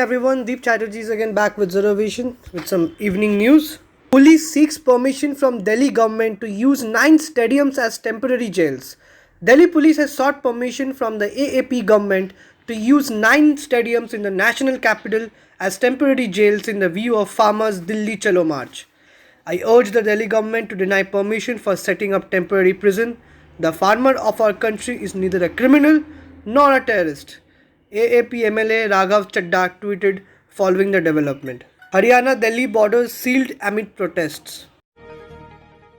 everyone, Deep Chatterjee is again back with Zero Vision with some evening news. Police seeks permission from Delhi government to use 9 stadiums as temporary jails. Delhi police has sought permission from the AAP government to use 9 stadiums in the national capital as temporary jails in the view of farmers' Dilli Chalo March. I urge the Delhi government to deny permission for setting up temporary prison. The farmer of our country is neither a criminal nor a terrorist. AAP MLA Raghav Chadda tweeted following the development. Haryana-Delhi borders sealed amid protests.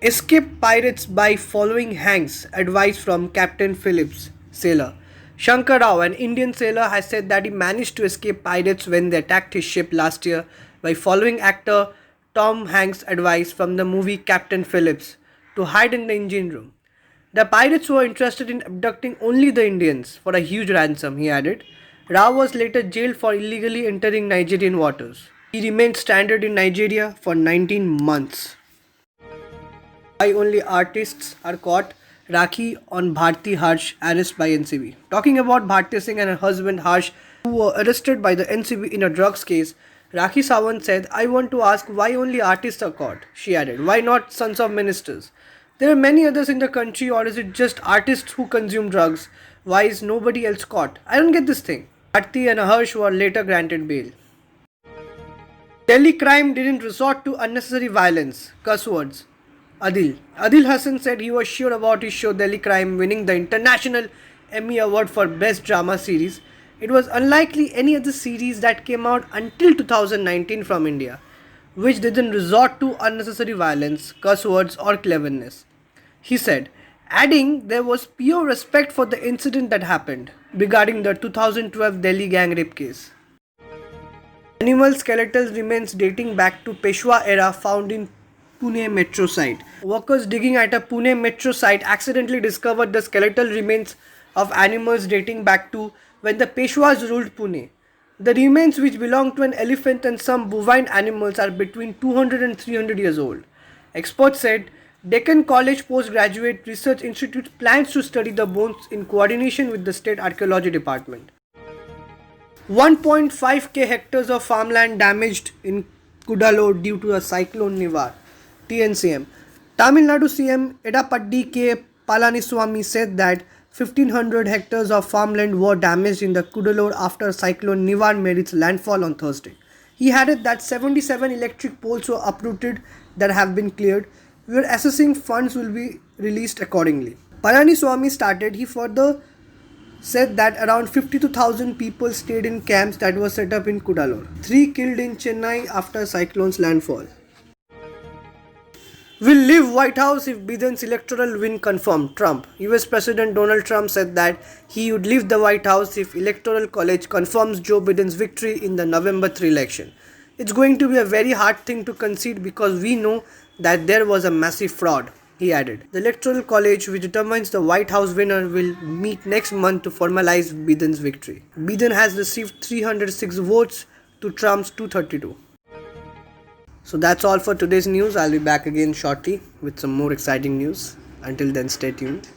Escape pirates by following hangs, advice from Captain Phillips, sailor. Shankar Rao, an Indian sailor, has said that he managed to escape pirates when they attacked his ship last year by following actor Tom Hanks' advice from the movie Captain Phillips to hide in the engine room. The pirates were interested in abducting only the Indians for a huge ransom, he added. Rao was later jailed for illegally entering Nigerian waters. He remained stranded in Nigeria for 19 months. Why only artists are caught? Rakhi on Bharti Harsh arrest by NCB. Talking about Bharti Singh and her husband Harsh, who were arrested by the NCB in a drugs case, Rakhi Sawant said, "I want to ask why only artists are caught." She added, "Why not sons of ministers? There are many others in the country, or is it just artists who consume drugs? Why is nobody else caught? I don't get this thing." Bharti and Harsh were later granted bail. Delhi crime didn't resort to unnecessary violence. Cuss words. Adil Hassan said he was sure about his show Delhi Crime winning the International Emmy Award for Best Drama Series. It was unlikely any other series that came out until 2019 from India, which didn't resort to unnecessary violence, cuss words or cleverness. He said, adding there was pure respect for the incident that happened regarding the 2012 Delhi gang rape case. Animal skeletal remains dating back to Peshwa era found in Pune metro site. Workers digging at a Pune metro site accidentally discovered the skeletal remains of animals dating back to when the Peshwas ruled Pune. The remains, which belong to an elephant and some bovine animals, are between 200 and 300 years old. Experts said Deccan College Postgraduate Research Institute plans to study the bones in coordination with the State Archaeology Department. 1.5k hectares of farmland damaged in Kudalur due to a cyclone Nivar. TNCM. Tamil Nadu CM Edappadi K. Palaniswamy said that 1500 hectares of farmland were damaged in the Kudalur after cyclone Nivar made its landfall on Thursday. He added that 77 electric poles were uprooted that have been cleared. We are assessing funds will be released accordingly. Palaniswamy he further said that around 52,000 people stayed in camps that were set up in Kudalur. 3 killed in Chennai after cyclone's landfall. Will leave White House if Biden's electoral win confirmed, Trump. US President Donald Trump said that he would leave the White House if Electoral College confirms Joe Biden's victory in the November 3 election. It's going to be a very hard thing to concede because we know that there was a massive fraud, he added. The Electoral College, which determines the White House winner, will meet next month to formalize Biden's victory. Biden has received 306 votes to Trump's 232. So that's all for today's news. I'll be back again shortly with some more exciting news. Until then, stay tuned.